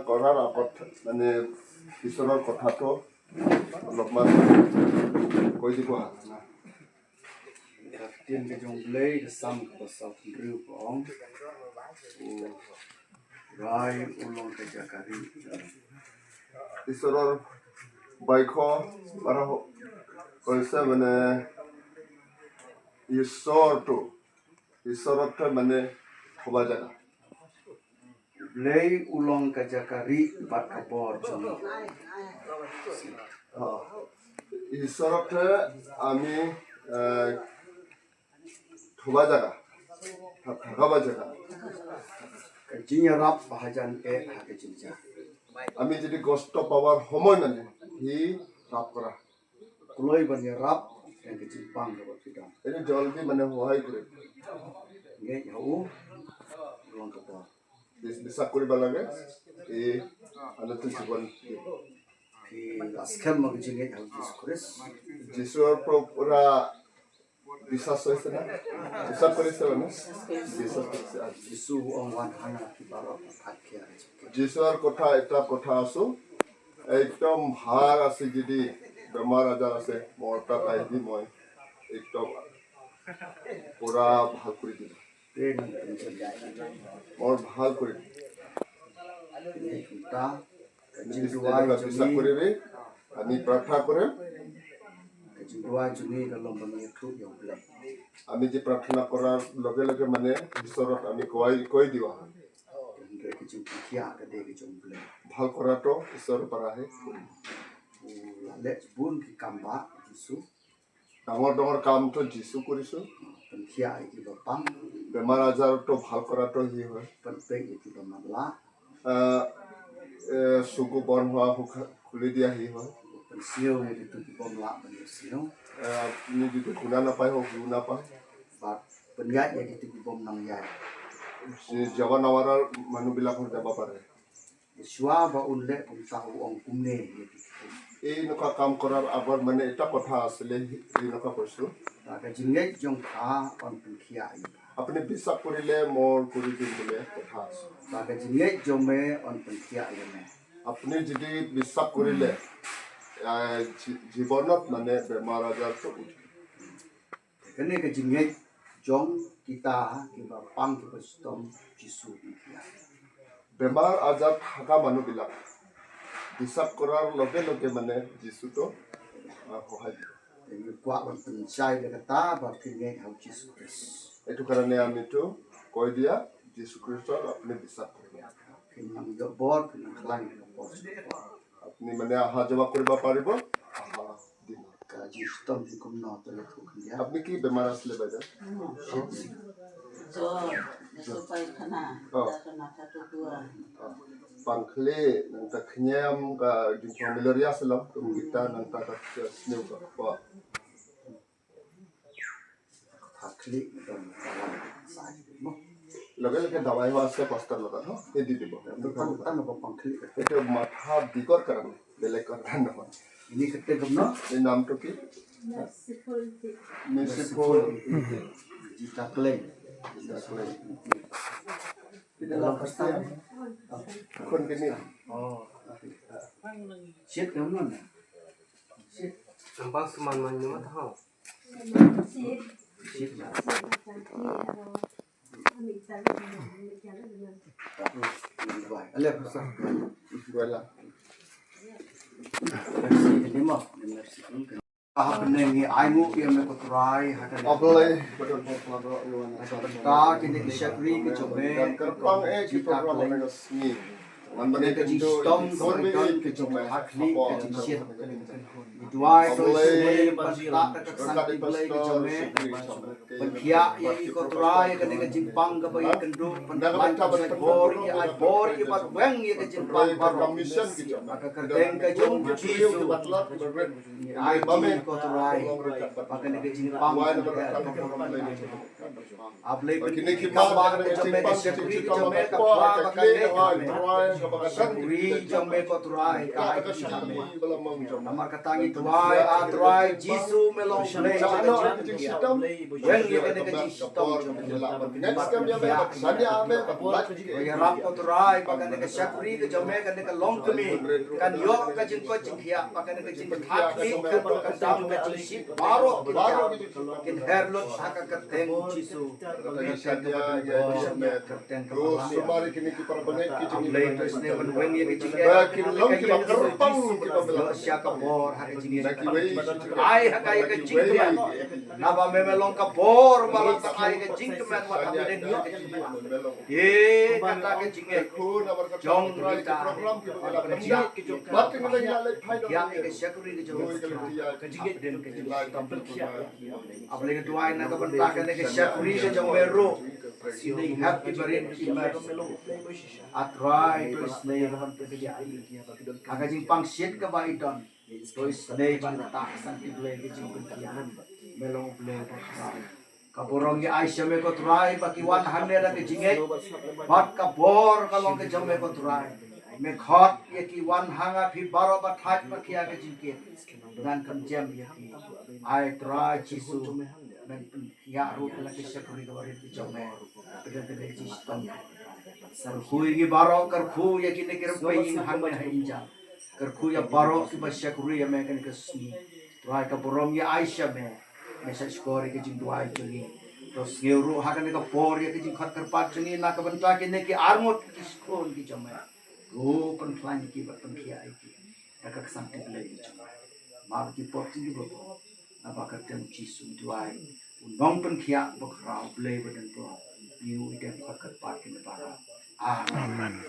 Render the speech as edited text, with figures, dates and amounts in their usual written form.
কৰাৰ আগত মানে ঈশ্বৰৰ কথাটো অলপমান কৈ দিব না Tbn Jong Blay the Sam Pasal Group on Rai Ulong Kajakari ঈশ্বৰৰ বাইক আৰু কৈছে মানে ঈশ্বৰত মানে থবা জাগা Blay Ulong Kajakari Bat Kabor Jong ঈশ্বৰত আমি থবা জাগা থাকাবা জাগা Jingiarap Bahajan Hakajinja আমি যদি কষ্ট পাওয়ার সময় মানে হি রাপ করা Kuloi Banyarap and the Jimpang of Fidan. এটা জলদি মানে সহায় করে Get you Ulong Kabor. বিশ্বাস কৰিব লাগে এই আনন্দ জীৱন Askel Magijinget Haldis Chris. যীশুৰ পৰা বিশ্বাস হৈছে না বিশ্বাস কৰিছে মানে বিশ্বাস কৰিছে Jisu on one hand Kibaro Patkia. যীশুৰ কথা এটা কথা আছো একদম ভাল আছে যদি বেমাৰ আজাৰ আছে মোৰ তাত আহি মই একদম পুৰা ভাল কৰি দিম মোৰ ভাল কৰি দিম বিশ্বাস কৰিবি আমি প্ৰাৰ্থনা কৰিম আমি যে প্ৰাৰ্থনা কৰাৰ লগে লগে মানে ঈশ্বৰক আমি কৈ দিওঁ ভাল কৰাটো ঈশ্বৰৰ পৰা আহে ডাঙৰ ডাঙৰ কামটো যীশু কৰিছো বেমাৰ আজাৰটো ভাল কৰাটো সি হয় চকু বন্ধ হোৱা খুলি দিয়া সি হয় আপুনি যদি শুনা নাপায় শুনা নাপায় যাব নোৱাৰাৰ মানুহবিলাকৰ যাব পাৰে এই এনেকুৱা কাম কৰাৰ আগত মানে এটা কথা আছিলে এনেকুৱা কৈছো আপুনি বিশ্বাস কৰিলে মোৰ কৰি দিম বুলি কথা আছে আপুনি যদি বিশ্বাস কৰিলে জীৱনত মানে বেমাৰ আজাৰটো বেমাৰ আজাৰ থকা মানুহবিলাক বিশ্বাস কৰাৰ লগে লগে মানে যীশুটো সহায় দিব এইটো কাৰণে আমিতো কৈ দিয়া যীশু খ্ৰীষ্টক আপুনি বিশ্বাস কৰিব আপুনি মানে অহা যোৱা কৰিব পাৰিব আপুনি কি বেমাৰ আছিলে বাইদেউ Pangkli nang taknyam ka yung familiarya sila kung kita nang sngewbha pa lagi dawai wase pastor laga no edi dibo itu matha bikor karane belek karane no ini kete gumno ini naam to ki Merciful Dkhot Kita lapasnya kon gini shit gumno shit sampang seman-man nyuma tahu shit Alek besar. Wala. Menengi aimu yang mekotrai hakan. Ablay. Ta kini K.E.Rympeit ke Jome. Kerpang kita program resmi. Mandiri ke Jistom ke Jome hakli ke Jisit. Duai ke Jome bergerak ke Santi Blay ke Jome. Berkia yang K.E.Rympeit ke Jimpang ke Baye Kenduk. Pendapat ke Bor ya bat weng ya ke Jimpang baru. Maka kerdeng ke Jom Jisu. Ai bame K.E.Rympeit pakai ke Jimpang. Ablay kini kimbang ke Jome K.E.Rympeit ke Jome kapwa pakai K.E.Rympeit Jome K.E.Rympeit Namar katangi tuai atrai Jisu melong play Chano ke sistem When you can get sistem next time ya me sanya ame ya rap atrai pakai ke syakri ke jome kan ke long kemi kan yo ka jin ko jin khia pakai ke jin thak ni kan dam ke jin sit baro kin herlot saka ke teng Jisu terus sumari kini ki parbanet ki jing play terus ne when you ke bakin long ki kerpang ki pabela siaka bor ha ke jin naki wei ai ha kai ke jin khia na ba me melong ka bor malang ta ai ke jin ke man wa sanya den yo ye kata ke jing ku na bar Jong kita program ki pabela kerja batin lagi alai phai do ya ke syakri ke jong ke jing den ke jing apalagi ke tuai na ka banta ke syakri ke jong meru they have to be atrai to snake aga jing pangsit ka ba idon to snake ta san ti ble ke jing melong ble kaborong ye aisha me ko trai baki 100 ke jinge bat ka bor ka long ke jong me ko trai me khot ye ki 1 hanga phi baro ba thak pa kia ke jinge dan kan jam ye ai trai Jisu men ya ru la ke syakuri ka bari jong me bedan ke sistem sar khui ki baro kar khu ye ki ne ker paying hang me hinja kar khu ya baro ki ba syakuri ya me kan ke sni trai ka borong ye aisha me message score ke jing duai jungi terus ngeuru hakan ke por ye ke jing khat kerpat jungi na ka banta ke ne ki armut ki skon ki jama ro kan plan ki ba kan kia ai ki ka sang ti le ki jama ma ki por ti bo na ba ka tem Jisu duai nong pen kia ba krau ble ba den po yu ide khat kerpat ki ne bara amen